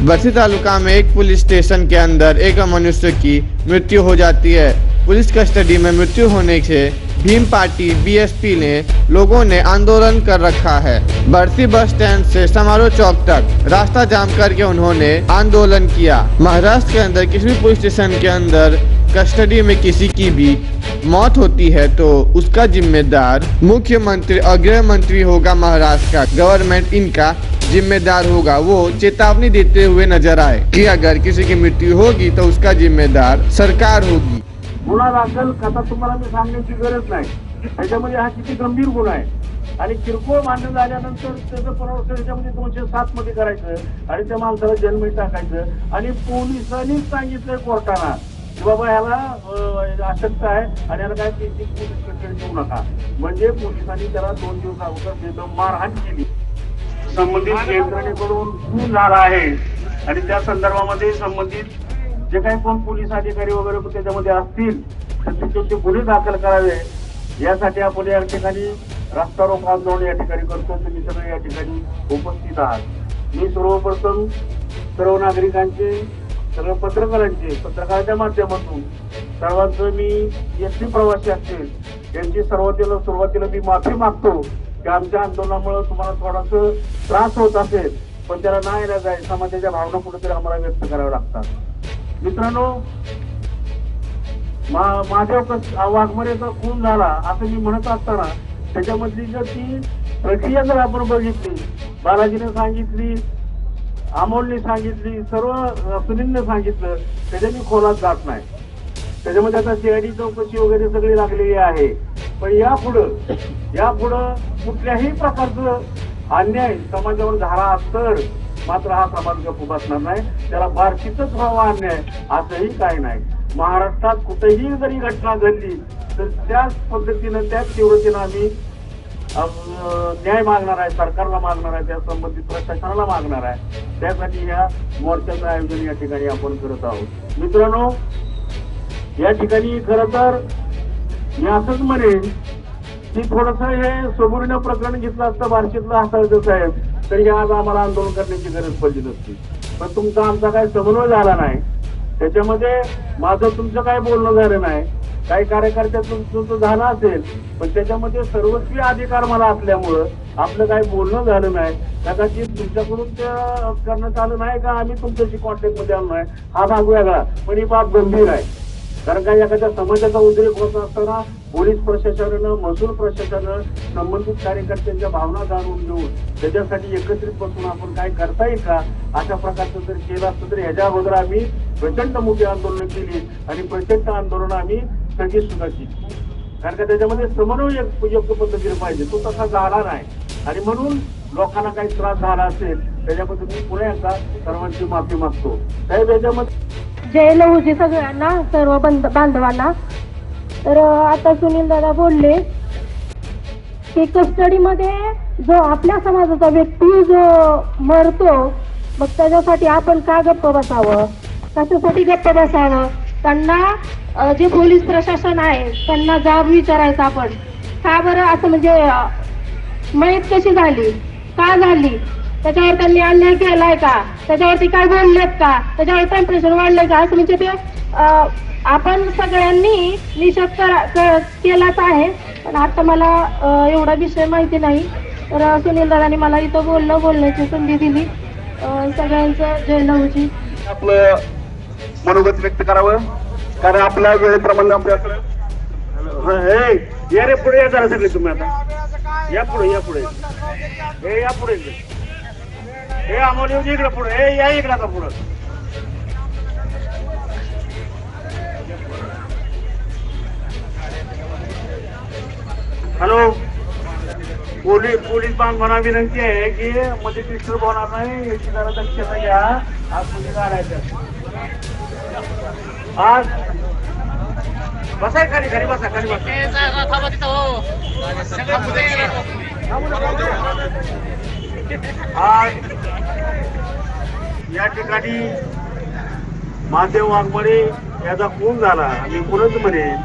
बस्ती तालुका में एक police station के अंदर एक मनुष्य की मृत्यु हो जाती है। पुलिस कस्टडी में मृत्यु होने से भीम पार्टी बीएसपी ने लोगों ने आंदोलन कर रखा है। बरसी बस स्टैंड से समारोह चौक तक रास्ता जाम करके उन्होंने आंदोलन किया। महाराष्ट्र के अंदर किसी भी पुलिस स्टेशन के अंदर कस्टडी में किसी की भी मौत होती है तो उसका जिम्मेदार मुख्यमंत्री और गृह मंत्री होगा। महाराष्ट्र का गवर्नमेंट इनका जिम्मेदार होगा। वो चेतावनी देते हुए नजर आए कि अगर किसी की मृत्यू होगी तो उसका जिम्मेदार सरकार होगी। गुन्हा दाखल कथा तुम्हाला मी सांगण्याची गरज नाही। त्याच्यामध्ये हा किती गंभीर गुन्हा आहे आणि किरकोळ मान्य झाल्यानंतर त्याचं पुनर्वसन त्याच्यामध्ये 207 मध्ये करायचं आणि त्या माणसाला जन्मी टाकायचं आणि पोलिसांनीच सांगितलंय कोर्टाला की बाबा ह्याला अशक्त आहे आणि याला काय पोलीस कस्टडी देऊ नका। म्हणजे पोलिसांनी त्याला 2 दिवस अगोदर बेदम मारहाण केली। संबंधित यंत्रणेकडून खून झाला आहे आणि त्या संदर्भामध्ये संबंधित जे काही कोण पोलीस अधिकारी वगैरे त्याच्यामध्ये असतील तर त्याचे गुन्हे दाखल करावे यासाठी आपण या ठिकाणी रस्ता रोको आंदोलन या ठिकाणी करतो। तुम्ही सगळे या ठिकाणी उपस्थित आहात। मी सर्वप्रथम सर्व नागरिकांचे सगळ्या पत्रकारांच्या माध्यमातून सर्वांचं मी एसटी प्रवासी असतील यांची सुरुवातीला मी माफी मागतो की आमच्या आंदोलनामुळे तुम्हाला थोडासा त्रास होत असेल पण त्याला नाही इलाज आहे। समाजाच्या भावना कुठेतरी आम्हाला व्यक्त कराव्या लागतात। मित्रांनो, माझ्या वाघमारेचा खून झाला असं मी म्हणत असताना त्याच्यामधली जर ती प्रक्रिया जर आपण बघितली, बालाजीने सांगितली, अमोलने सांगितली, सर्व सुनीलने सांगितलं, त्याच्या मी खोलात जात नाही। त्याच्यामध्ये आता सीआयडी चौकशी वगैरे सगळी लागलेली आहे। पण यापुढं कुठल्याही प्रकारचं अन्याय समाजावर झाला तर मात्र हा समाज गप्प बसणार नाही। त्याला बारशीतच व्हावा अन्याय असंही काही नाही। महाराष्ट्रात कुठेही जरी घटना घडली तर त्याच पद्धतीनं त्याच तीव्रतेनं आम्ही न्याय मागणार आहे, सरकारला मागणार आहे, त्या संबंधित प्रशासनाला मागणार आहे। त्यासाठी ह्या मोर्चाचं आयोजन या ठिकाणी आपण करत आहोत। मित्रांनो, या ठिकाणी खरं तर मी असंच म्हणेन की थोडंसं हे सबुरीनं प्रकरण घेतलं असतं बार्शीतलं हाताळतं साहेब तरी आज आम्हाला आंदोलन करण्याची गरज पडली नसती। पण तुमचा आमचा काही समन्वय झाला नाही, त्याच्यामध्ये माझं तुमचं काही बोलणं झालं नाही, काही कार्यकर्त्याचं तुमचं झालं असेल पण त्याच्यामध्ये सर्वस्वी अधिकार मला असल्यामुळं आपलं काही बोलणं झालं नाही। कदाचित तुमच्याकडून ते करण्यात आलं नाही का आम्ही तुमच्याशी कॉन्टॅक्ट मध्ये आलो नाही हा भाग वेगळा, पण ही बाब गंभीर आहे। कारण का एखाद्या समाजाचा उद्रेक होत असताना पोलीस प्रशासनानं, महसूल प्रशासनानं संबंधित कार्यकर्त्यांच्या भावना जाणून घेऊन त्याच्यासाठी एकत्रित बसून आपण काय करता येईल का अशा प्रकारचं जर केलं असतं तर ह्याच्या अगोदर आम्ही प्रचंड मोठी आंदोलनं केली आणि प्रचंड आंदोलनं आम्ही स्थगित सुद्धा केली। कारण का त्याच्यामध्ये समन्वय योग्य पद्धतीने पाहिजे, तो तसा झाला नाही आणि म्हणून लोकांना काही त्रास झाला असेल त्याच्याबद्दल मी पुन्हा एकदा सर्वांची माफी मागतो। साहेब, याच्यामध्ये जय लहूजी सगळ्यांना, सर्व बांधवांना। तर आता सुनील दादा बोलले की कस्टडीमध्ये जो आपल्या समाजाचा व्यक्ती जो मरतो मग त्याच्यासाठी आपण का गप्प बसावं, कशासाठी गप्प बसावं। त्यांना जे पोलीस प्रशासन आहे त्यांना जाब विचारायचा आपण का बरं असं म्हणजे मयत कशी झाली, का झाली, त्याच्यावर त्यांनी अन्याय केलाय का, त्याच्यावरती काय बोललेत का, त्याच्यावर टेम्परेचर वाढलंय का, असं म्हणजे ते आपण सगळ्यांनी निषेध केलाच आहे। पण आता मला एवढा विषय माहिती नाही तर सुनील दादांनी मला इथं बोलण्याची संधी दिली। सगळ्यांचं जय लहूजी। आपलं मनोगत व्यक्त करावं कारण आपल्या वेळेप्रमाणे आपल्याकडे या रे पुढे या जरा सगळे तुम्ही आता या पुढे हे या पुढे हे अमोल येऊ इकडे पुढे हे या इकडे आता पुढे। हॅलो, पोलीस बांधवांना विनंती आहे की मध्ये डिस्टर्ब होणार नाही याची जरा दक्षता घ्या। आज मुली काढायचं आज बसाय खाली बसा आज या ठिकाणी महादेव वाघमारे याचा खून झाला आणि पुरंच म्हणेन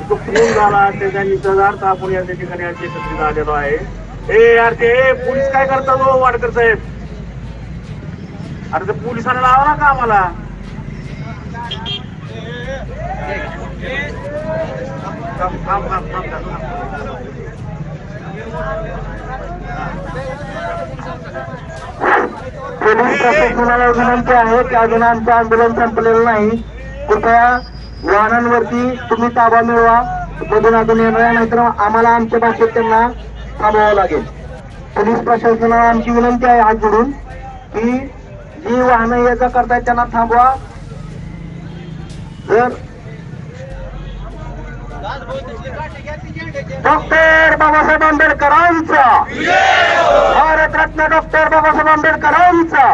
तो खून झाला त्याच्या निषेधार्थ आपण या ठिकाणी एकत्रित आलेलो आहे। हे यार ते पोलीस काय करतात हो वाडकर साहेब, अरे ते पोलिसांना लावा ना का आम्हाला. पोलीस प्रशासनाला विनंती आहे की अजून आमचं आंदोलन संपलेलं नाही. कृपया वाहनांवरती तुम्ही ताबा मिळवा. मधून येणार नाहीतर आम्हाला आमच्या भाषेत त्यांना थांबवावं लागेल. पोलीस प्रशासनाला आमची विनंती आहे हात जोडून की जी वाहनं ये जा करतायत त्यांना थांबवा. जर डॉक्टर बाबासाहेब आंबेडकरांचा भारतरत्न डॉक्टर बाबासाहेब आंबेडकरांचा